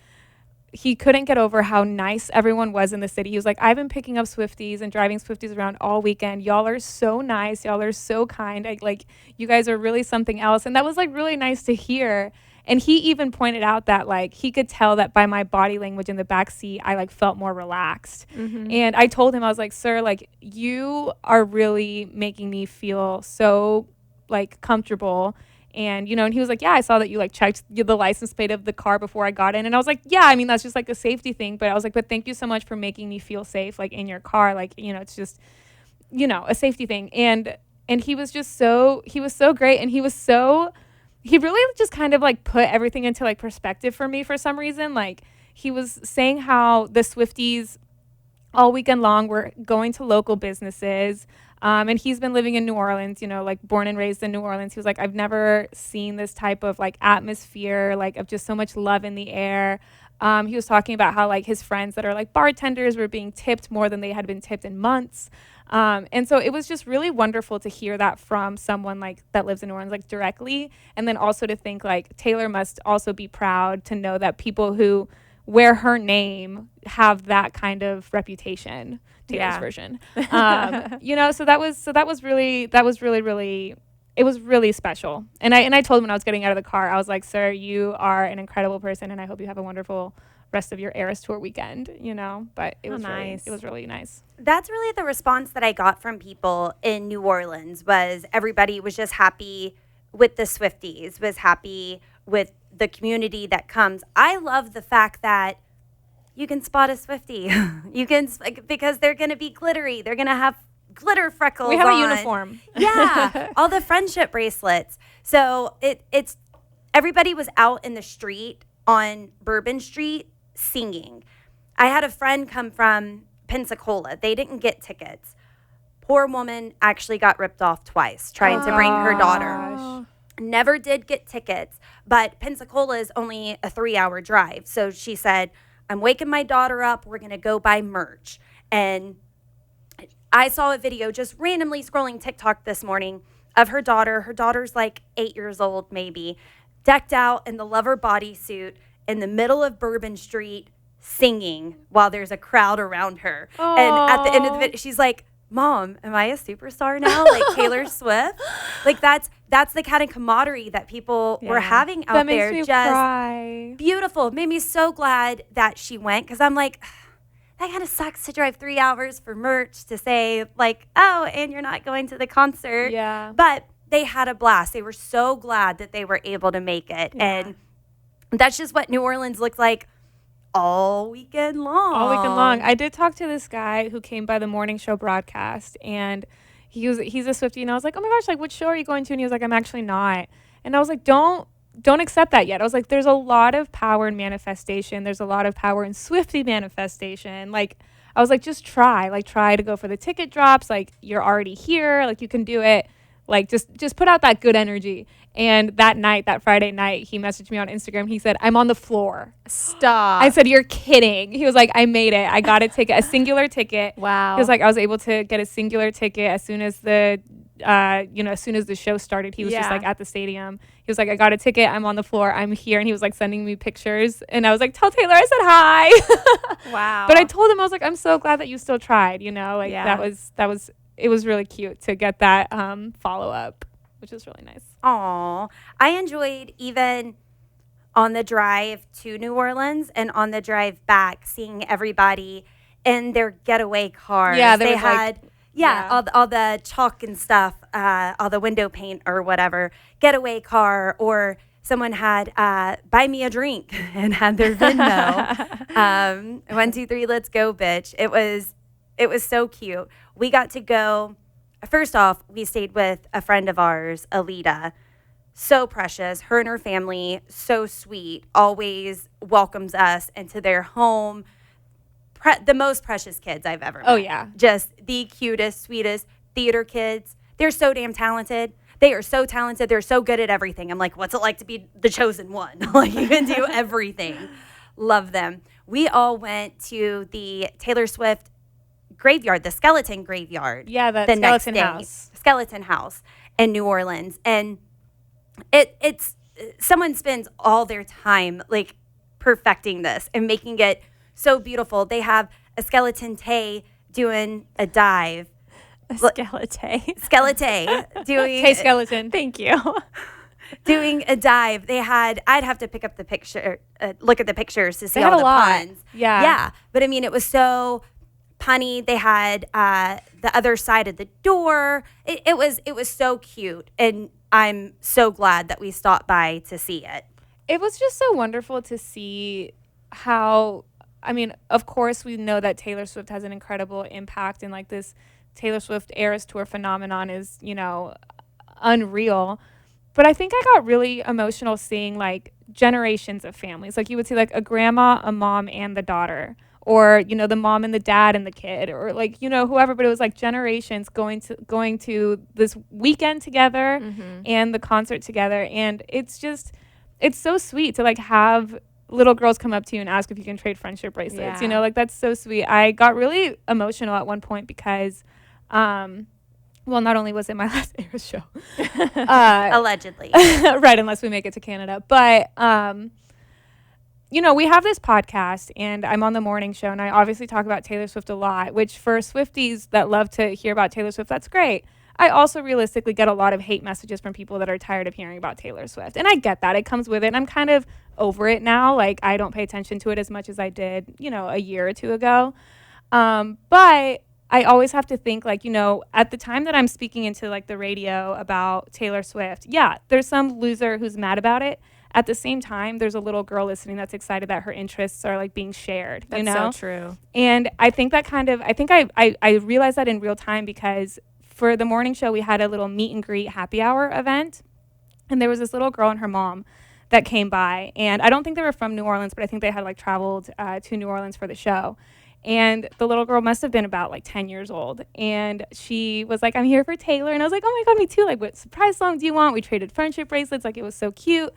he couldn't get over how nice everyone was in the city. He was like, I've been picking up Swifties and driving Swifties around all weekend. Y'all are so nice. Y'all are so kind. Like, you guys are really something else. And that was like really nice to hear. And he even pointed out that like he could tell that by my body language in the back seat, I like felt more relaxed. Mm-hmm. And I told him, I was like, sir, like, you are really making me feel so like comfortable. And, you know, and he was like, yeah, I saw that you like checked the license plate of the car before I got in. And I was like, yeah, I mean, that's just like a safety thing. But I was like, but thank you so much for making me feel safe, like in your car. Like, you know, it's just, you know, a safety thing. And he was just he was so great. And he really just kind of like put everything into like perspective for me for some reason. Like, he was saying how the Swifties all weekend long were going to local businesses. And he's been living in New Orleans, you know, like born and raised in New Orleans. He was like, I've never seen this type of like atmosphere, like of just so much love in the air. He was talking about how like his friends that are like bartenders were being tipped more than they had been tipped in months. And so it was just really wonderful to hear that from someone like that lives in New Orleans, like directly. And then also to think like Taylor must also be proud to know that people who wear her name have that kind of reputation. Taylor's version. You know, so that was really it was really special. And I told him when I was getting out of the car, I was like, sir, you are an incredible person, and I hope you have a wonderful rest of your Eras Tour weekend, you know. But it was nice. It was really nice. That's really the response that I got from people in New Orleans, was everybody was just happy with the Swifties, was happy with the community that comes. I love the fact that you can spot a Swiftie. You can, because they're going to be glittery. They're going to have glitter freckles. We have a uniform. Yeah, all the friendship bracelets. So it's everybody was out in the street on Bourbon Street singing. I had a friend come from Pensacola. They didn't get tickets. Poor woman actually got ripped off twice trying to bring her daughter. Never did get tickets, but Pensacola is only a 3-hour drive. So she said, I'm waking my daughter up. We're going to go buy merch. And I saw a video just randomly scrolling TikTok this morning of her daughter. Her daughter's like 8 years old, maybe, decked out in the Lover bodysuit in the middle of Bourbon Street singing while there's a crowd around her. Aww. And at the end of the video, she's like, Mom, am I a superstar now? Like Taylor Swift? Like that's the kind of camaraderie that people were having out that there. Makes me just cry. Beautiful. Made me so glad that she went, because I'm like, that kind of sucks to drive 3 hours for merch to say like, oh, and you're not going to the concert. Yeah. But they had a blast. They were so glad that they were able to make it. Yeah. And that's just what New Orleans looked like all weekend long. I did talk to this guy who came by the morning show broadcast, and he's a Swiftie, and I was like, oh my gosh, like what show are you going to? And he was like, I'm actually not. And I was like, don't accept that yet. I was like, there's a lot of power in manifestation. There's a lot of power in Swiftie manifestation. Like, I was like, just try to go for the ticket drops. Like, you're already here. Like, you can do it. Like, just put out that good energy. And that Friday night, he messaged me on Instagram. He said, I'm on the floor. Stop. I said, you're kidding. He was like, I made it. I got a ticket, a singular ticket. Wow. He was like, I was able to get a singular ticket as soon as the show started. He was just like at the stadium. He was like, I got a ticket. I'm on the floor. I'm here. And he was like sending me pictures. And I was like, tell Taylor I said hi. Wow. But I told him, I was like, I'm so glad that you still tried, you know, like it was really cute to get that follow up, which was really nice. Aw, I enjoyed even on the drive to New Orleans and on the drive back, seeing everybody in their getaway cars. Yeah, they had all the chalk and stuff, all the window paint or whatever, getaway car, or someone had buy me a drink and had their Venmo. 1, 2, 3, let's go, bitch. It was so cute. We got to go. First off, we stayed with a friend of ours, Alita. So precious. Her and her family, so sweet. Always welcomes us into their home. The most precious kids I've ever met. Oh, yeah. Just the cutest, sweetest theater kids. They're so damn talented. They are so talented. They're so good at everything. I'm like, what's it like to be the chosen one? Like, you can do everything. Love them. We all went to the Taylor Swift graveyard, the skeleton graveyard. Yeah, the skeleton house. Skeleton house in New Orleans. And it's someone spends all their time like perfecting this and making it so beautiful. They have a skeleton Tay doing a dive. Skeleton doing Tay skeleton. Thank you. Doing a dive. I'd have to pick up the picture, look at the pictures to see They had all the a lot. puns. Yeah. But I mean, it was so punny. They had the other side of the door. It was so cute, and I'm so glad that we stopped by to see it. It was just so wonderful to see how, I mean, of course we know that Taylor Swift has an incredible impact, and like this Taylor Swift Eras Tour phenomenon is, you know, unreal. But I think I got really emotional seeing like generations of families. Like you would see like a grandma, a mom, and the daughter, or, you know, the mom and the dad and the kid, or like, you know, whoever, but it was like generations going to this weekend together and the concert together. And it's so sweet to like have little girls come up to you and ask if you can trade friendship bracelets. You know, like that's so sweet. I got really emotional at one point because, well, not only was it my last Eras show, Allegedly, right? Unless we make it to Canada, but you know, we have this podcast, and I'm on the morning show, and I obviously talk about Taylor Swift a lot. Which for Swifties that love to hear about Taylor Swift, that's great. I also realistically get a lot of hate messages from people that are tired of hearing about Taylor Swift. And I get that. It comes with it. And I'm kind of over it now. Like, I don't pay attention to it as much as I did, you know, a year or two ago. But I always have to think, like, you know, at the time that I'm speaking into, like, the radio about Taylor Swift, yeah, there's some loser who's mad about it. At the same time, there's a little girl listening that's excited that her interests are, like, being shared, you know? That's so true. And I think that kind of, I realized that in real time because for the morning show, we had a little meet and greet happy hour event. And there was this little girl and her mom that came by. And I don't think they were from New Orleans, but I think they had like traveled to New Orleans for the show. And the little girl must have been about like 10 years old. And she was like, I'm here for Taylor. And I was like, oh my God, me too. Like, what surprise song do you want? We traded friendship bracelets. Like, it was so cute.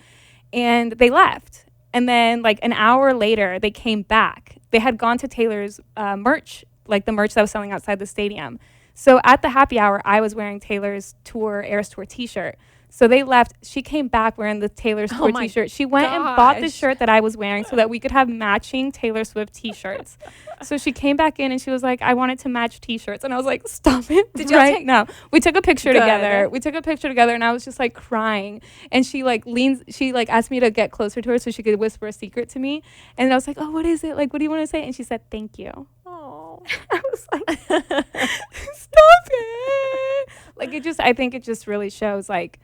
And they left. And then like an hour later, they came back. They had gone to Taylor's merch, like the merch that was selling outside the stadium. So at the happy hour, I was wearing Taylor's Eras Tour t-shirt. So they left. She came back wearing the Taylor Swift t-shirt. She went and bought the shirt that I was wearing so that we could have matching Taylor Swift t-shirts. So she came back in and she was like, I wanted to match t-shirts. And I was like, stop it. Did you take? No. We took a picture together. We took a picture together and I was just like crying. And she like asked me to get closer to her so she could whisper a secret to me. And I was like, oh, what is it? Like, what do you want to say? And she said, thank you. Oh, I was like, stop it. Like, I think it just really shows like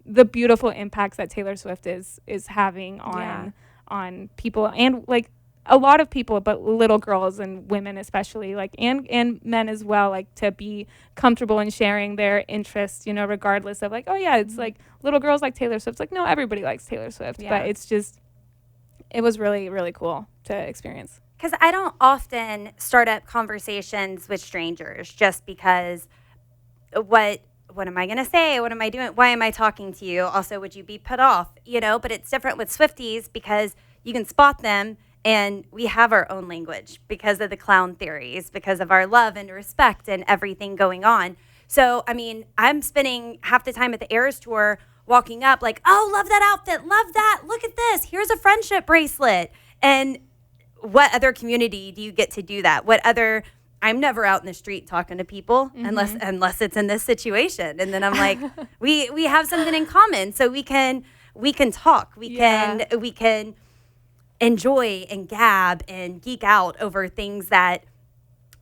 the beautiful impacts that Taylor Swift is having on people and like a lot of people, but little girls and women especially, like and men as well, like to be comfortable in sharing their interests, you know, regardless of like, oh yeah, it's like little girls like Taylor Swift. It's like, no, everybody likes Taylor Swift, but it was really, really cool to experience. Because I don't often start up conversations with strangers just because what am I going to say? What am I doing? Why am I talking to you? Also, would you be put off? You know, but it's different with Swifties because you can spot them and we have our own language because of the clown theories, because of our love and respect and everything going on. So, I mean, I'm spending half the time at the Eras Tour walking up like, oh, love that outfit. Love that. Look at this. Here's a friendship bracelet. And what other community do you get to do that? I'm never out in the street talking to people unless it's in this situation. And then I'm like, we have something in common. So we can talk. We can enjoy and gab and geek out over things that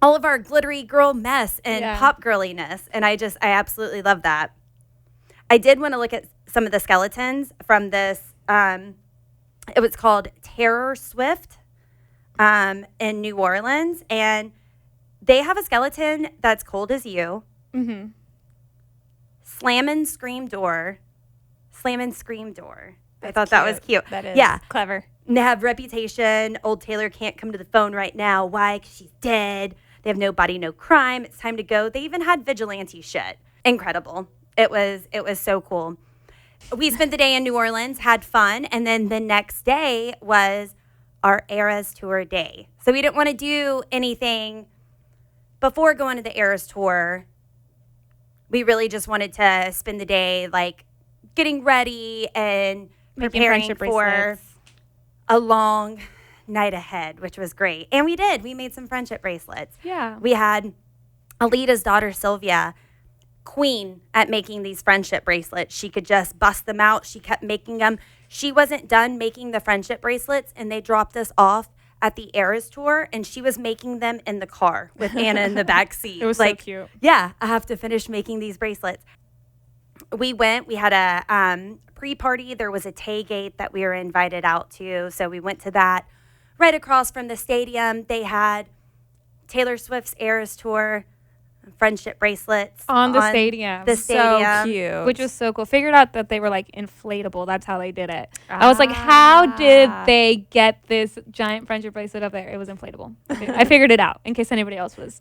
all of our glittery girl mess and pop girliness. And I absolutely love that. I did want to look at some of the skeletons from this. It was called Terror Swift in New Orleans. And they have a skeleton that's cold as you. Mm-hmm. Slam and scream door. I thought that was cute. That is clever. And they have reputation. Old Taylor can't come to the phone right now. Why? 'Cause she's dead. They have no body, no crime. It's time to go. They even had vigilante shit. Incredible. It was so cool. We spent the day in New Orleans, had fun, and then the next day was our Eras Tour day. So we didn't want to do anything before going to the Eras Tour. We really just wanted to spend the day like getting ready and preparing for a long night ahead, which was great. And we did. We made some friendship bracelets. Yeah. We had Alita's daughter, Sylvia, queen at making these friendship bracelets. She could just bust them out. She kept making them. She wasn't done making the friendship bracelets, and they dropped us off at the Eras Tour, and she was making them in the car with Ana in the back seat. It was like, so cute. Yeah, I have to finish making these bracelets. We had a pre-party. There was a tailgate that we were invited out to, so we went to that. Right across from the stadium, they had Taylor Swift's Eras Tour friendship bracelets on the stadium. So cute. Which was so cool. Figured out that they were like inflatable. That's how they did it. I was like, how did they get this giant friendship bracelet up there? It was inflatable. I figured it out in case anybody else was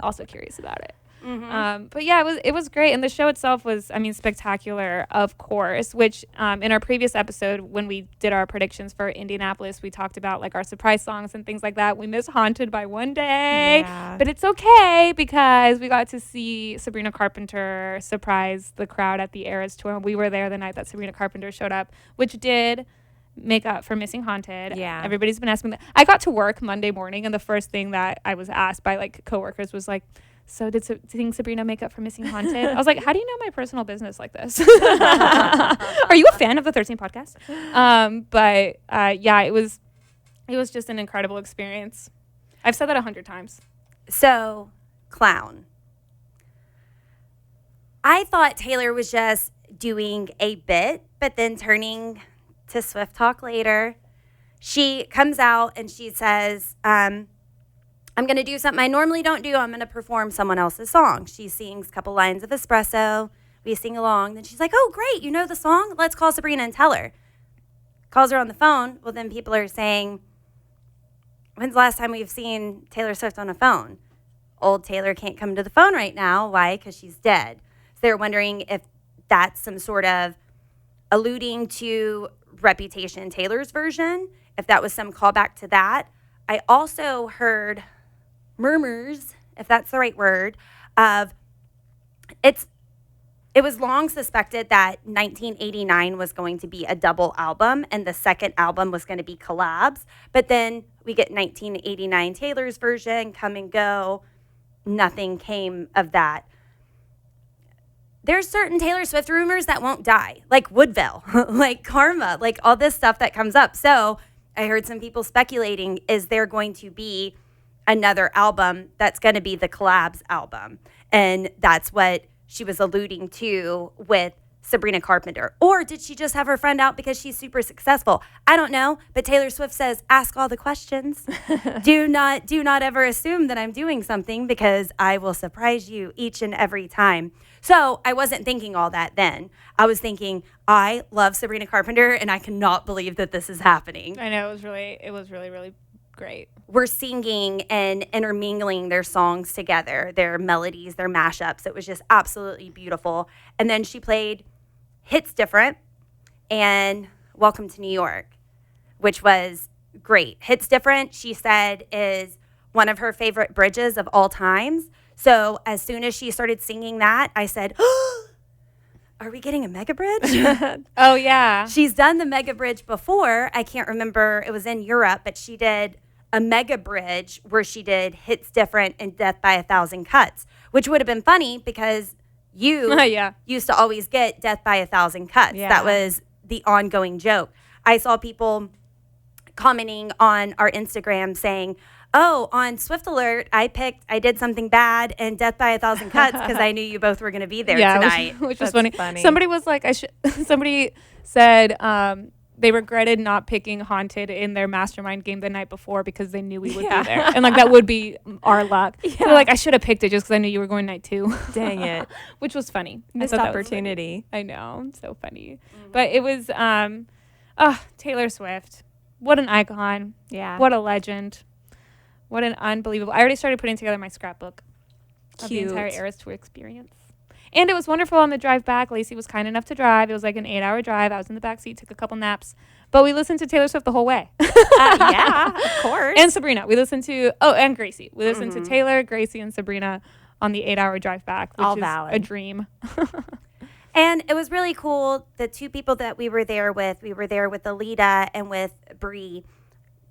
also curious about it. But yeah, it was great. And the show itself was, I mean, spectacular, of course, which in our previous episode, when we did our predictions for Indianapolis, we talked about like our surprise songs and things like that. We missed Haunted by one day, but it's okay because we got to see Sabrina Carpenter surprise the crowd at the Eras Tour. We were there the night that Sabrina Carpenter showed up, which did make up for missing Haunted. Yeah. Everybody's been asking me that. I got to work Monday morning, and the first thing that I was asked by like coworkers was like, so did Sabrina make up for missing Haunted? I was like, how do you know my personal business like this? Are you a fan of the 13 podcast? But yeah, it was just an incredible experience. I've said that 100 times. So, clown. I thought Taylor was just doing a bit, but then turning to Swift Talk later, she comes out and she says, I'm going to do something I normally don't do. I'm going to perform someone else's song. She sings a couple lines of Espresso. We sing along. Then she's like, oh, great. You know the song? Let's call Sabrina and tell her. Calls her on the phone. Well, then people are saying, when's the last time we've seen Taylor Swift on a phone? Old Taylor can't come to the phone right now. Why? Because she's dead. So they're wondering if that's some sort of alluding to Reputation Taylor's version, if that was some callback to that. I also heard murmurs, if that's the right word, of it was long suspected that 1989 was going to be a double album and the second album was going to be collabs. But then we get 1989 Taylor's version, Come and Go. Nothing came of that. There's certain Taylor Swift rumors that won't die, like Woodville, like Karma, like all this stuff that comes up. So I heard some people speculating, is there going to be another album that's going to be the collabs album? And that's what she was alluding to with Sabrina Carpenter. Or did she just have her friend out because she's super successful? I don't know, but Taylor Swift says, ask all the questions. Do not ever assume that I'm doing something because I will surprise you each and every time. So I wasn't thinking all that then. I was thinking, I love Sabrina Carpenter and I cannot believe that this is happening. I know, it was really, really great. We're singing and intermingling their songs together, their melodies, their mashups. It was just absolutely beautiful. And then she played Hits Different and Welcome to New York, which was great. Hits Different, she said, is one of her favorite bridges of all times. So as soon as she started singing that, I said, oh, are we getting a mega bridge? Oh, yeah. She's done the mega bridge before. I can't remember. It was in Europe, but she did a mega bridge where she did Hits Different and Death by a Thousand Cuts, which would have been funny because you used to always get Death by a Thousand Cuts. Yeah. That was the ongoing joke. I saw people commenting on our Instagram saying, oh, on Swift Alert, I did something bad and Death by a Thousand Cuts because I knew you both were going to be there tonight. Which was That's funny. Somebody was like, somebody said they regretted not picking Haunted in their mastermind game the night before because they knew we would be there. And like, that would be our luck. Yeah. They're like, I should have picked it just because I knew you were going night 2. Dang it. Which was funny. Missed opportunity. I know. So funny. But it was, Taylor Swift. What an icon. Yeah. What a legend. What an unbelievable. I already started putting together my scrapbook of the entire Eras Tour experience. And it was wonderful on the drive back. Lacey was kind enough to drive. It was like an 8-hour drive. I was in the back seat, took a couple naps. But we listened to Taylor Swift the whole way. Yeah, of course. And Sabrina. We listened to, and Gracie. We listened to Taylor, Gracie, and Sabrina on the 8-hour drive back, which All is valid. a dream. And it was really cool. The two people that we were there with Alita and with Brie.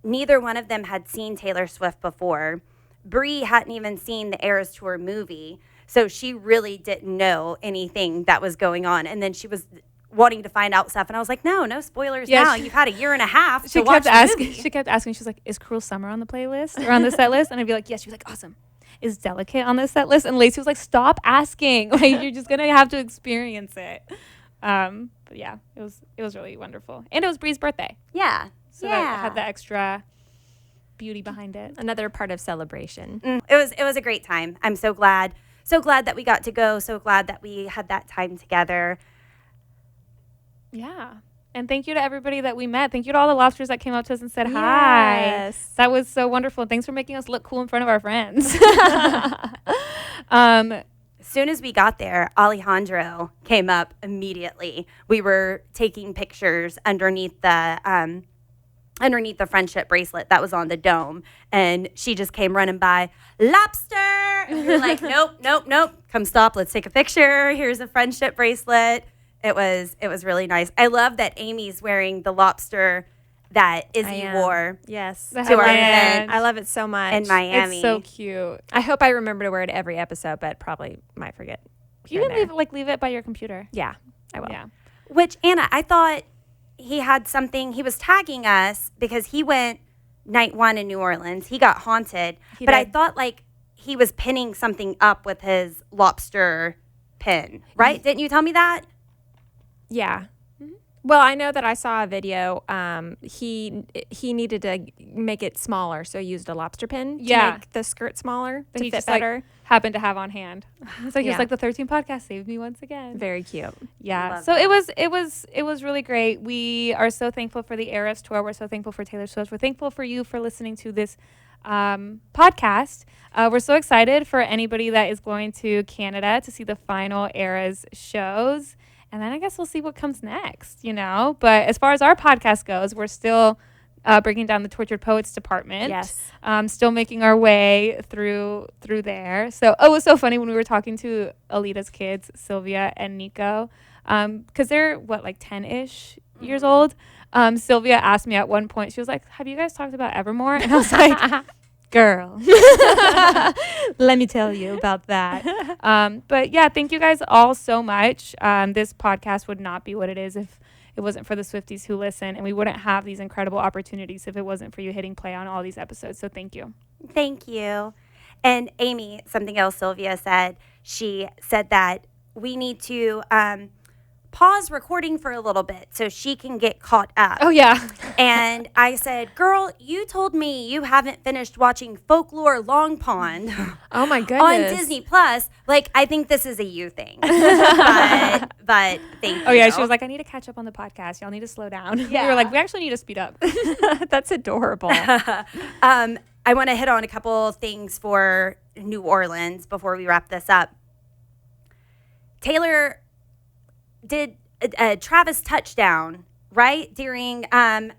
Neither one of them had seen Taylor Swift before. Brie hadn't even seen the Eras Tour movie, so she really didn't know anything that was going on. And then she was wanting to find out stuff, and I was like, no spoilers now. You've had a year and a half to watch the movie. She kept asking. She's like, is Cruel Summer on the playlist or on the set list? And I'd be like, yes. She was like, awesome. Is Delicate on the set list? And Lacey was like, stop asking. Like, you're just gonna have to experience it. But yeah, it was really wonderful, and it was Brie's birthday. Yeah. So that had the extra beauty behind it. Another part of celebration. It was a great time. I'm so glad that we got to go. So glad that we had that time together. Yeah. And thank you to everybody that we met. Thank you to all the lobsters that came up to us and said hi. Yes. That was so wonderful. Thanks for making us look cool in front of our friends. soon as we got there, Alejandro came up immediately. We were taking pictures underneath the friendship bracelet that was on the dome, and she just came running by, lobster, and we were like, nope, come stop, let's take a picture. Here's a friendship bracelet. It was really nice. I love that Amy's wearing the lobster that Izzy wore. Yes. The to our headband. event I love it so much. in Miami. It's so cute. I hope I remember to wear it every episode, but probably might forget. You here can and there. leave it by your computer. Yeah, I will. Yeah. Which, Anna, I thought he had something. He was tagging us because he went night 1 in New Orleans. He got haunted. He but I did. thought like he was pinning something up with his lobster pin, right? Didn't you tell me that? Yeah. Well, I know that I saw a video. He needed to make it smaller, so he used a lobster pin to make the skirt smaller That to he fit just better. like happened to have on hand. So he was Yeah. like, the 13 podcast saved me once again. Very cute. Yeah. Love So that. it was really great. We are so thankful for the Eras tour. We're so thankful for Taylor Swift. We're thankful for you for listening to this podcast. We're so excited for anybody that is going to Canada to see the final Eras shows. And then I guess we'll see what comes next, you know. But as far as our podcast goes, we're still breaking down the Tortured Poets department. Yes. Still making our way through there. So, it was so funny when we were talking to Alita's kids, Sylvia and Nico, because they're, like 10-ish years old. Sylvia asked me at one point, she was like, have you guys talked about Evermore? And I was like, girl, let me tell you about that. But yeah, thank you guys all so much. This podcast would not be what it is if it wasn't for the Swifties who listen, and we wouldn't have these incredible opportunities if it wasn't for you hitting play on all these episodes. So thank you. Thank you. And Amy, something else Sylvia said, she said that we need to pause recording for a little bit so she can get caught up. Oh, yeah. And I said, girl, you told me you haven't finished watching Folklore Long Pond Oh my on goodness. Disney Plus. Like, I think this is a you thing. but thank you. Oh, yeah. She was like, I need to catch up on the podcast. Y'all need to slow down. Yeah. We were like, we actually need to speed up. That's adorable. I want to hit on a couple things for New Orleans before we wrap this up. Taylor did a Travis touchdown, right? During and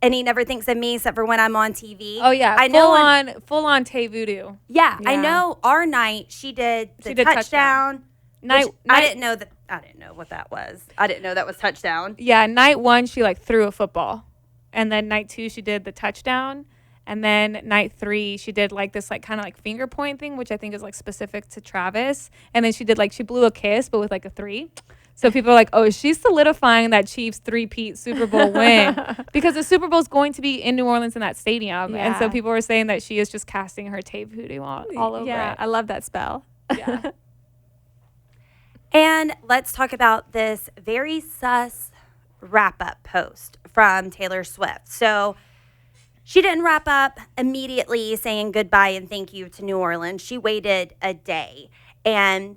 he never thinks of me except for when I'm on TV. Oh, yeah. I know. Full on Tay Voodoo. Yeah, I Yeah. know. Our night she did the She did touchdown. Night, Which I didn't know that. I didn't know what that was. I didn't know that was touchdown. Yeah, night 1, she like threw a football. And then night 2, she did the touchdown. And then night 3, she did like this like kind of like finger point thing, which I think is like specific to Travis. And then she did like, she blew a kiss, but with like a 3. So people are like, oh, she's solidifying that Chiefs 3-peat Super Bowl win because the Super Bowl is going to be in New Orleans in that stadium. And so Yeah. people were saying that she is just casting her Tay Voodoo all over Yeah, it. I love that spell. Yeah. And let's talk about this very sus wrap-up post from Taylor Swift. So she didn't wrap up immediately saying goodbye and thank you to New Orleans. She waited a day. And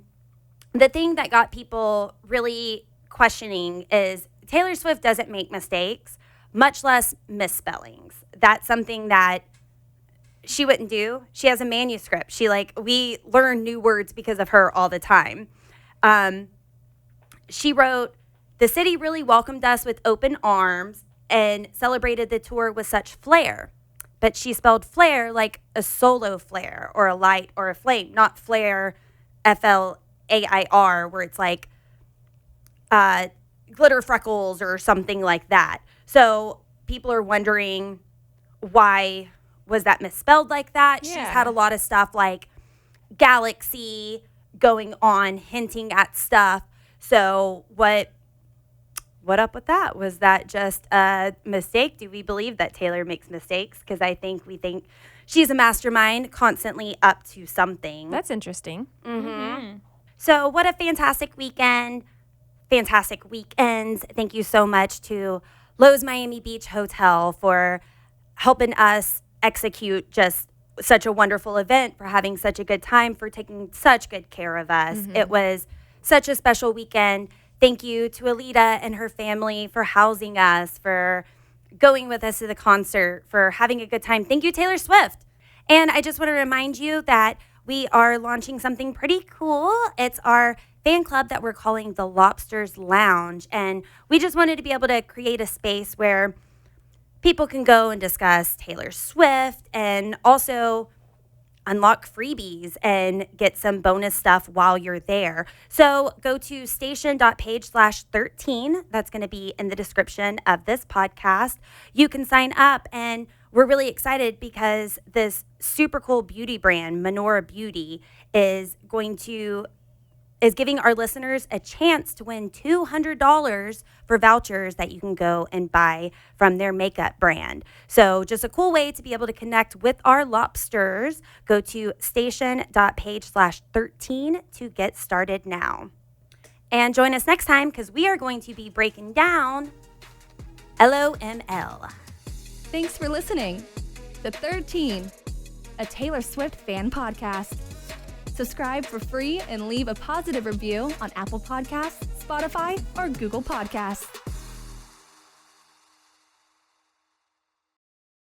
the thing that got people really questioning is Taylor Swift doesn't make mistakes, much less misspellings. That's something that she wouldn't do. She has a manuscript. We learn new words because of her all the time. She wrote, the city really welcomed us with open arms and celebrated the tour with such flair. But she spelled flare like a solo flare or a light or a flame, not flare, FLAIR, where it's like glitter freckles or something like that. So people are wondering, why was that misspelled like that? She's Yeah. had a lot of stuff like galaxy going on, hinting at stuff. So what up with that? Was that just a mistake? Do we believe that Taylor makes mistakes? Because we think she's a mastermind, constantly up to something. That's interesting. So what a fantastic weekend. Fantastic weekends. Thank you so much to Loews Miami Beach Hotel for helping us execute just such a wonderful event, for having such a good time, for taking such good care of us. It was such a special weekend. Thank you to Alita and her family for housing us, for going with us to the concert, for having a good time. Thank you, Taylor Swift. And I just want to remind you that we are launching something pretty cool. It's our fan club that we're calling the Lobsters Lounge. And we just wanted to be able to create a space where people can go and discuss Taylor Swift and also unlock freebies and get some bonus stuff while you're there. So go to station.page/13. That's going to be in the description of this podcast. You can sign up, and we're really excited because this super cool beauty brand, Minori Beauty, is giving our listeners a chance to win $200 for vouchers that you can go and buy from their makeup brand. So just a cool way to be able to connect with our lobsters. Go to station.page/13 to get started now. And join us next time because we are going to be breaking down LOML. Thanks for listening. The 13, a Taylor Swift fan podcast. Subscribe for free and leave a positive review on Apple Podcasts, Spotify, or Google Podcasts.